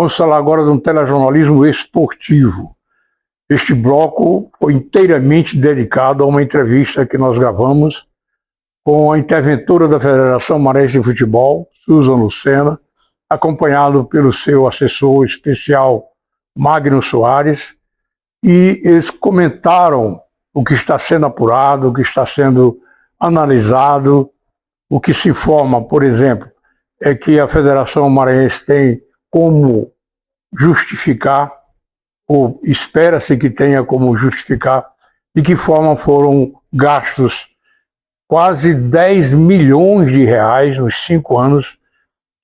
Vamos falar agora de um telejornalismo esportivo. Este bloco foi inteiramente dedicado a uma entrevista que nós gravamos com a interventora da Federação Maranhense de Futebol, Susan Lucena, acompanhado pelo seu assessor especial, Magno Soares, e eles comentaram o que está sendo apurado, o que está sendo analisado. O que se informa, por exemplo, é que a Federação Maranhense tem como justificar, ou espera-se que tenha como justificar, de que forma foram gastos quase 10 milhões de reais nos 5 anos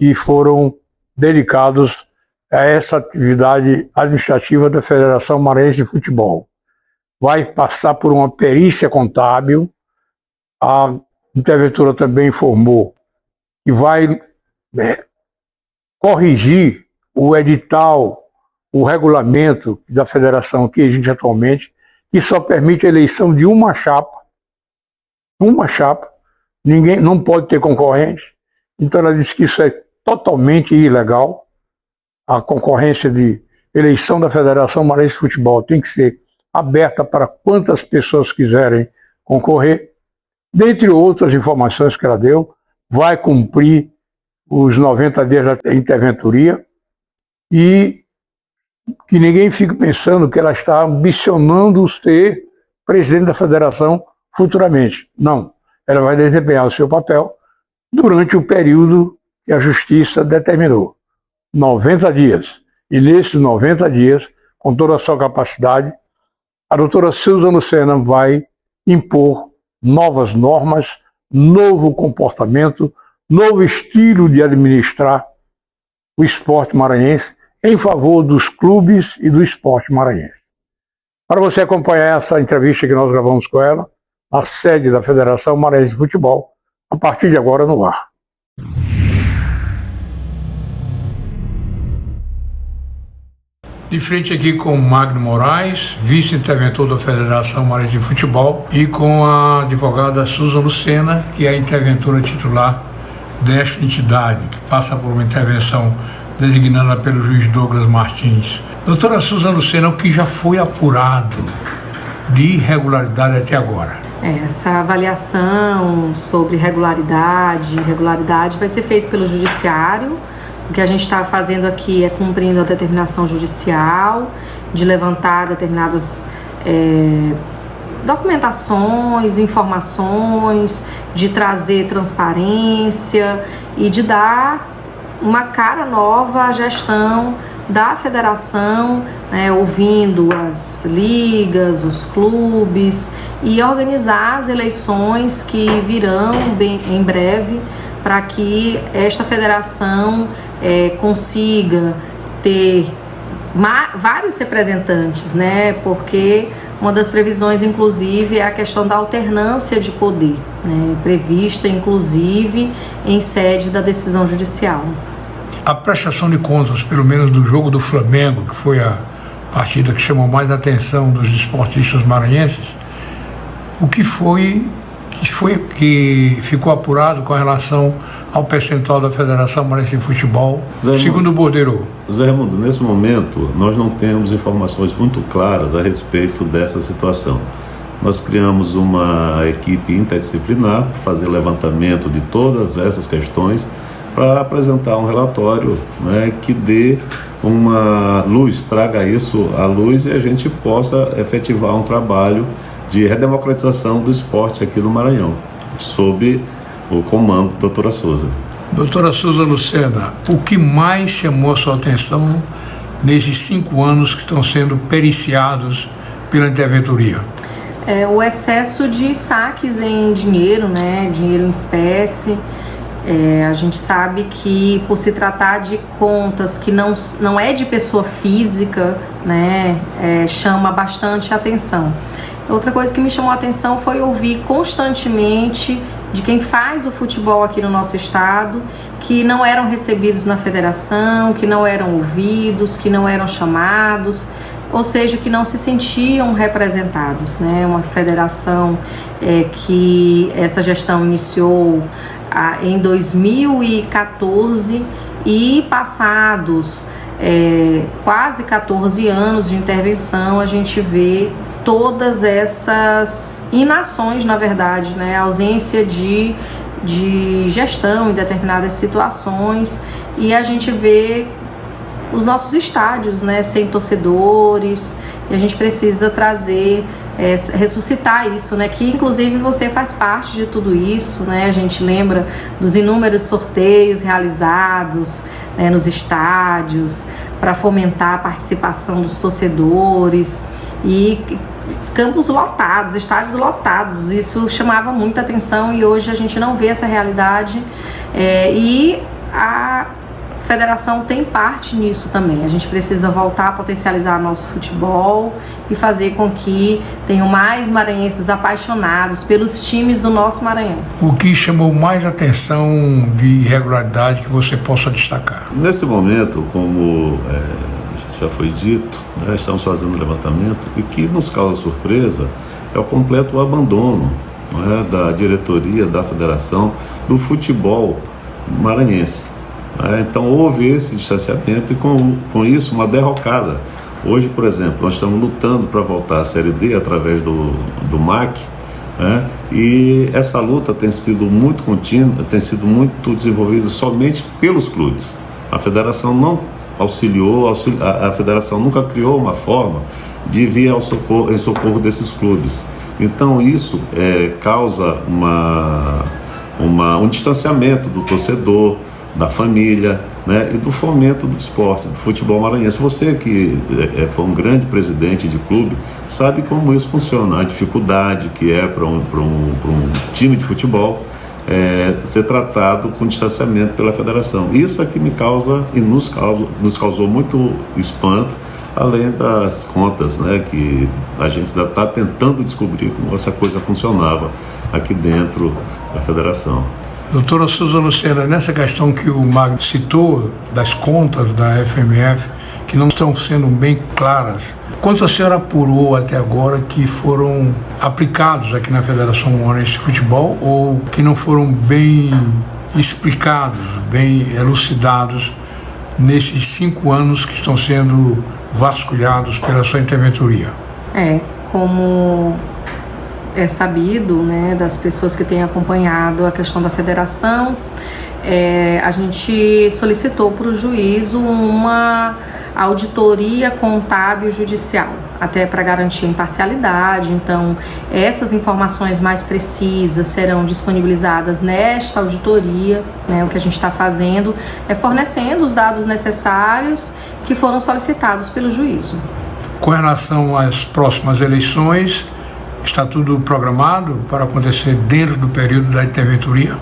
que foram dedicados a essa atividade administrativa da Federação Maranhense de Futebol. Vai passar por uma perícia contábil. A interventora também informou que vai corrigir o edital, o regulamento da federação que existe atualmente, que só permite a eleição de uma chapa. Uma chapa. Ninguém não pode ter concorrente. Então ela disse que isso é totalmente ilegal. A concorrência de eleição da Federação Maranhense de Futebol tem que ser aberta para quantas pessoas quiserem concorrer. Dentre outras informações que ela deu, vai cumprir os 90 dias da interventoria e que ninguém fique pensando que ela está ambicionando ser presidente da federação futuramente. Não, ela vai desempenhar o seu papel durante o período que a Justiça determinou. 90 dias. E nesses 90 dias, com toda a sua capacidade, a doutora Susan Lucena vai impor novas normas, novo comportamento, novo estilo de administrar o esporte maranhense em favor dos clubes e do esporte maranhense. Para você acompanhar essa entrevista que nós gravamos com ela, na sede da Federação Maranhense de Futebol, a partir de agora no ar. De frente aqui com o Magno Moraes, vice-interventor da Federação Maranhense de Futebol, e com a advogada Susan Lucena, que é a interventora titular desta entidade, que passa por uma intervenção designada pelo juiz Douglas Martins. Doutora Susan Lucena, o que já foi apurado de irregularidade até agora? Essa avaliação sobre irregularidade vai ser feita pelo judiciário. O que a gente está fazendo aqui é cumprindo a determinação judicial de levantar determinadas documentações, informações, de trazer transparência e de dar uma cara nova à gestão da federação, né, ouvindo as ligas, os clubes e organizar as eleições que virão bem em breve para que esta federação consiga ter vários representantes, né? Porque uma das previsões, inclusive, é a questão da alternância de poder, né? Prevista, inclusive, em sede da decisão judicial. A prestação de contas, pelo menos do jogo do Flamengo, que foi a partida que chamou mais a atenção dos desportistas maranhenses, o que ficou apurado com relação ao percentual da Federação Maranhense de Futebol, segundo o Bordeiro? Zé Raimundo, nesse momento nós não temos informações muito claras a respeito dessa situação. Nós criamos uma equipe interdisciplinar para fazer levantamento de todas essas questões para apresentar um relatório, né, que dê uma luz, traga isso à luz e a gente possa efetivar um trabalho de redemocratização do esporte aqui no Maranhão, sob o comando da doutora Souza. Doutora Susan Lucena, o que mais chamou a sua atenção nesses 5 anos que estão sendo periciados pela interventoria? O excesso de saques em dinheiro, né, dinheiro em espécie. A gente sabe que, por se tratar de contas que não é de pessoa física, né, chama bastante atenção. Outra coisa que me chamou a atenção foi ouvir constantemente de quem faz o futebol aqui no nosso estado, que não eram recebidos na federação, que não eram ouvidos, que não eram chamados, ou seja, que não se sentiam representados, né? Uma federação que essa gestão iniciou em 2014 e passados quase 14 anos de intervenção, a gente vê todas essas inações, na verdade, né? A ausência de gestão em determinadas situações, e a gente vê os nossos estádios, né, sem torcedores, e a gente precisa trazer, ressuscitar isso, né, que inclusive você faz parte de tudo isso, né? A gente lembra dos inúmeros sorteios realizados, né, nos estádios para fomentar a participação dos torcedores, e campos lotados, estádios lotados. Isso chamava muita atenção e hoje a gente não vê essa realidade, e a federação tem parte nisso também. A gente precisa voltar a potencializar nosso futebol e fazer com que tenham mais maranhenses apaixonados pelos times do nosso Maranhão. O que chamou mais atenção de irregularidade que você possa destacar? Nesse momento, como já foi dito, né, estamos fazendo um levantamento, e que nos causa surpresa é o completo abandono, né, da diretoria da federação do futebol maranhense. Então houve esse distanciamento e com isso uma derrocada. Hoje, por exemplo, nós estamos lutando para voltar à Série D através do MAC, né? E essa luta tem sido muito contínua, tem sido muito desenvolvida somente pelos clubes. A federação não auxiliou, a federação nunca criou uma forma de vir em socorro desses clubes. Então isso causa um distanciamento do torcedor, da família, né, e do fomento do esporte, do futebol maranhense. Você que foi um grande presidente de clube, sabe como isso funciona, a dificuldade que é para um time de futebol ser tratado com distanciamento pela federação. Isso é que me causa e nos causou muito espanto, além das contas, né, que a gente ainda está tentando descobrir como essa coisa funcionava aqui dentro da federação. Doutora Souza Lucena, nessa questão que o Magno citou, das contas da FMF, que não estão sendo bem claras, quanto a senhora apurou até agora que foram aplicados aqui na Federação Maranhense de Futebol, ou que não foram bem explicados, bem elucidados nesses 5 anos que estão sendo vasculhados pela sua interventoria? Como é sabido, né, das pessoas que têm acompanhado a questão da federação, a gente solicitou para o juízo uma auditoria contábil judicial, até para garantir a imparcialidade. Então, essas informações mais precisas serão disponibilizadas nesta auditoria, né? O que a gente está fazendo é fornecendo os dados necessários que foram solicitados pelo juízo. Com relação às próximas eleições, está tudo programado para acontecer dentro do período da interventoria?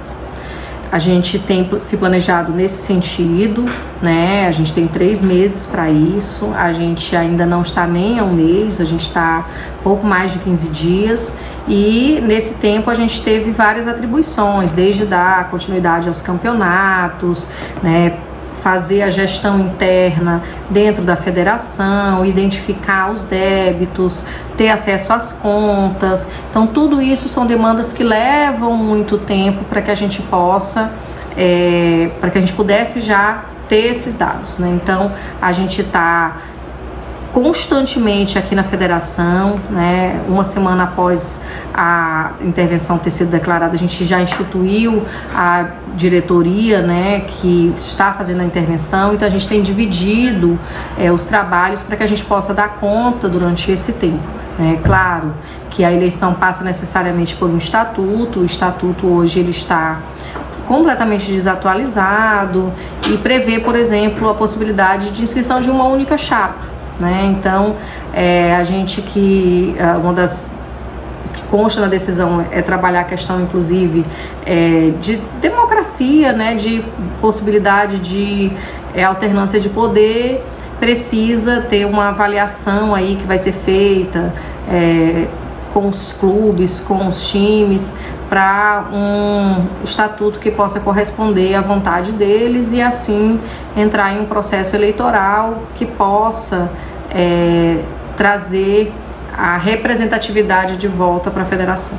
A gente tem se planejado nesse sentido, né? A gente tem 3 meses para isso, a gente ainda não está nem a um mês, a gente está pouco mais de 15 dias, e nesse tempo a gente teve várias atribuições, desde dar continuidade aos campeonatos, né? Fazer a gestão interna dentro da federação, identificar os débitos, ter acesso às contas. Então, tudo isso são demandas que levam muito tempo para que a gente possa, para que a gente pudesse já ter esses dados, né? Então, a gente está constantemente aqui na federação, né? Uma semana após a intervenção ter sido declarada, a gente já instituiu a diretoria, né, que está fazendo a intervenção. Então a gente tem dividido os trabalhos para que a gente possa dar conta durante esse tempo, né? Claro que a eleição passa necessariamente por um estatuto. O estatuto hoje ele está completamente desatualizado e prevê, por exemplo, a possibilidade de inscrição de uma única chapa, né? Então, a gente uma das que consta na decisão é trabalhar a questão, inclusive, de democracia, né? De possibilidade de alternância de poder. Precisa ter uma avaliação aí que vai ser feita com os clubes, com os times, para um estatuto que possa corresponder à vontade deles e assim entrar em um processo eleitoral que possa trazer a representatividade de volta para a federação.